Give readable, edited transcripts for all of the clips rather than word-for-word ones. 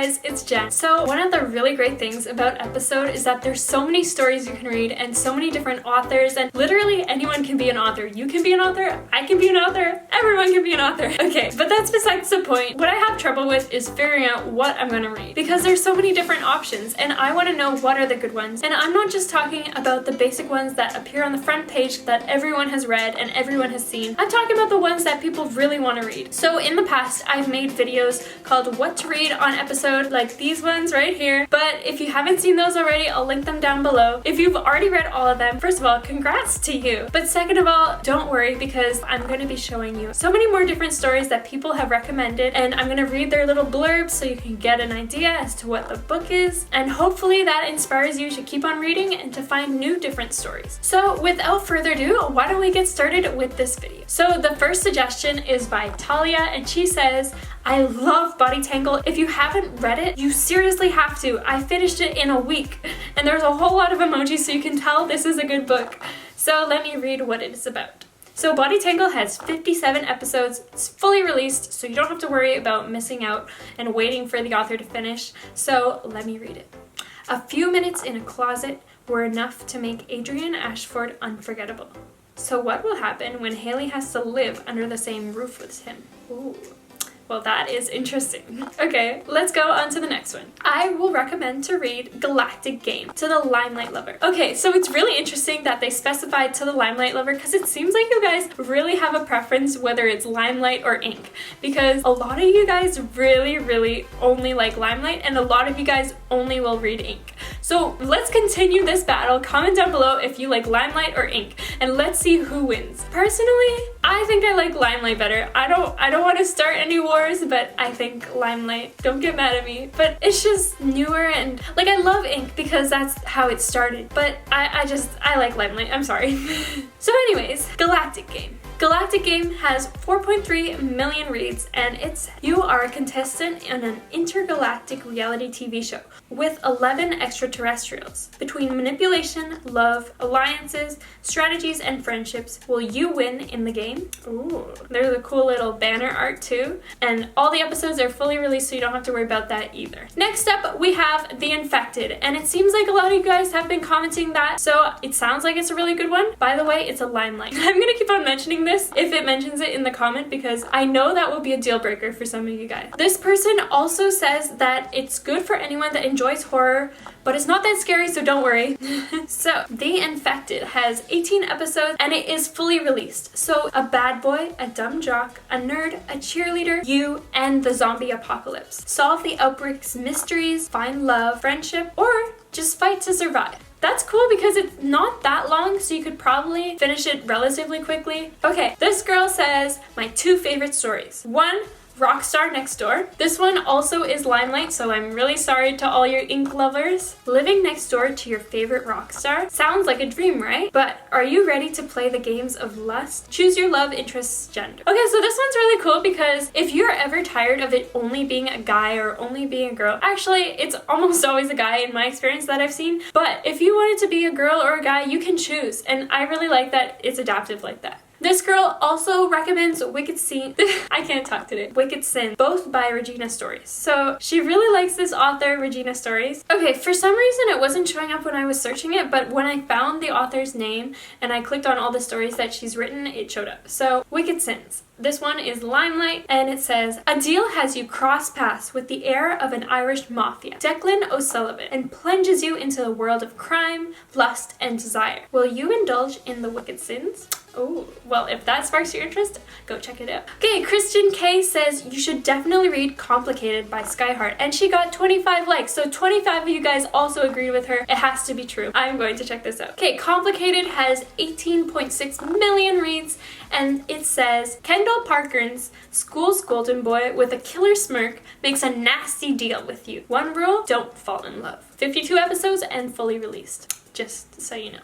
guys, it's Jen. So one of the really great things about Episode is that there's so many stories you can read and so many different authors, and literally anyone can be an author. You can be an author, I can be an author, everyone can be an author. Okay, but that's besides the point. What I have trouble with is figuring out what I'm gonna read because there's so many different options and I want to know what are the good ones. And I'm not just talking about the basic ones that appear on the front page that everyone has read and everyone has seen. I'm talking about the ones that people really want to read. So in the past, I've made videos called What to Read on Episode, like these ones right here. But if you haven't seen those already, I'll link them down below. If you've already read all of them, first of all, congrats to you. But second of all, don't worry because I'm going to be showing you so many more different stories that people have recommended, and I'm going to read their little blurbs so you can get an idea as to what the book is, and hopefully that inspires you to keep on reading and to find new different stories. So without further ado, why don't we get started with this video? So the first suggestion is by Talia, and she says, I love Body Tangle. If you haven't read it, you seriously have to. I finished it in a week, and there's a whole lot of emojis so you can tell this is a good book. So let me read what it is about. So Body Tangle has 57 episodes. It's fully released, so you don't have to worry about missing out and waiting for the author to finish. So let me read it. A few minutes in a closet were enough to make Adrian Ashford unforgettable. So what will happen when Haley has to live under the same roof with him? Ooh. Well, that is interesting. Okay, let's go on to the next one. I will recommend to read Galactic Game to the Limelight lover. Okay, so it's really interesting that they specified to the Limelight lover because it seems like you guys really have a preference whether it's Limelight or ink, because a lot of you guys really only like Limelight and a lot of you guys only will read ink. So let's continue this battle. Comment down below if you like Limelight or ink and let's see who wins. Personally, I think I like Limelight better. I don't want to start any wars, but I think Limelight, don't get mad at me, but it's just newer and like I love ink because that's how it started, but I like Limelight. I'm sorry. So anyways, Galactic Game. Galactic Game has 4.3 million reads, and it's you are a contestant in an intergalactic reality TV show with 11 extraterrestrials. Between manipulation, love, alliances, strategies, and friendships, will you win in the game? Ooh, there's a cool little banner art too, and all the episodes are fully released so you don't have to worry about that either. Next up, we have The Infected, and it seems like a lot of you guys have been commenting that, so it sounds like it's a really good one. By the way, it's a Limelight. I'm gonna keep on mentioning this if it mentions it in the comment because I know that will be a deal breaker for some of you guys. This person also says that it's good for anyone that enjoys horror, but it's not that scary, so don't worry. So, The Infected has 18 episodes and it is fully released. So, a bad boy, a dumb jock, a nerd, a cheerleader, you, and the zombie apocalypse. Solve the outbreak's mysteries, find love, friendship, or just fight to survive. That's cool because it's not that long, so you could probably finish it relatively quickly. Okay, this girl says, my two favorite stories. 1, Rockstar Next Door. This one also is Limelight, so I'm really sorry to all your ink lovers. Living next door to your favorite rock star? Sounds like a dream, right? But are you ready to play the games of lust? Choose your love interest's gender. Okay, so this one's really cool because if you're ever tired of it only being a guy or only being a girl, actually it's almost always a guy in my experience that I've seen, but if you want it to be a girl or a guy, you can choose, and I really like that it's adaptive like that. This girl also recommends Wicked Sin. I can't talk today. Wicked Sin, both by Regina Stories. So she really likes this author, Regina Stories. Okay, for some reason it wasn't showing up when I was searching it, but when I found the author's name and I clicked on all the stories that she's written, it showed up. So, Wicked Sins. This one is Limelight, and it says, a deal has you cross paths with the heir of an Irish mafia, Declan O'Sullivan, and plunges you into a world of crime, lust, and desire. Will you indulge in the wicked sins? Oh, well, if that sparks your interest, go check it out. Okay, Christian K says you should definitely read Complicated by Skyheart, and she got 25 likes, so 25 of you guys also agreed with her. It has to be true. I'm going to check this out. Okay, Complicated has 18.6 million reads, and it says, Kendall Parker's school's golden boy with a killer smirk makes a nasty deal with you. One rule, don't fall in love. 52 episodes and fully released. Just so you know.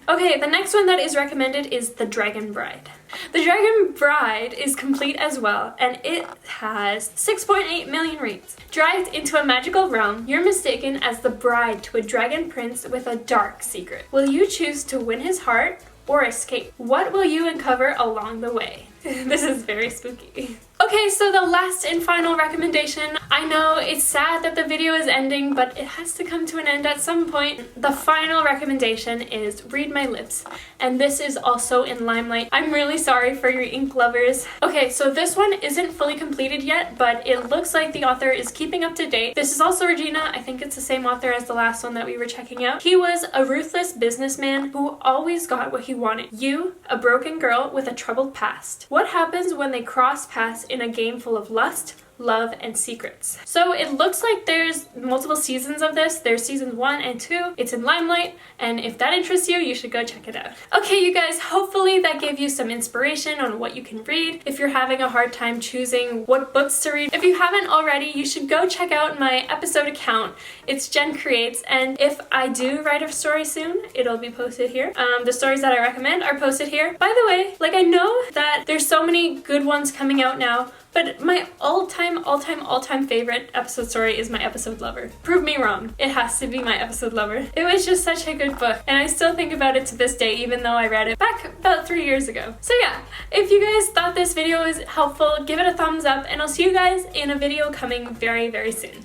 Okay, the next one that is recommended is The Dragon Bride. The Dragon Bride is complete as well, and it has 6.8 million reads. Dragged into a magical realm, you're mistaken as the bride to a dragon prince with a dark secret. Will you choose to win his heart or escape? What will you uncover along the way? This is very spooky. Okay, so the last and final recommendation. I know it's sad that the video is ending, but it has to come to an end at some point. The final recommendation is Read My Lips, and this is also in Limelight. I'm really sorry for your ink lovers. Okay, so this one isn't fully completed yet, but it looks like the author is keeping up to date. This is also Regina. I think it's the same author as the last one that we were checking out. He was a ruthless businessman who always got what he wanted. You, a broken girl with a troubled past. What happens when they cross paths in a game full of lust, love, and secrets? So it looks like there's multiple seasons of this. There's seasons 1 and 2. It's in Limelight, and if that interests you, you should go check it out. Okay, you guys, hopefully that gave you some inspiration on what you can read if you're having a hard time choosing what books to read. If you haven't already, you should go check out my episode account. It's Jenn Creates, and if I do write a story soon, it'll be posted here. The stories that I recommend are posted here. By the way, like, I know that there's so many good ones coming out now, but my all-time favorite episode story is My Episode Lover. Prove me wrong. It has to be My Episode Lover. It was just such a good book, and I still think about it to this day, even though I read it back about 3 years ago. So yeah, if you guys thought this video was helpful, give it a thumbs up, and I'll see you guys in a video coming very, very soon.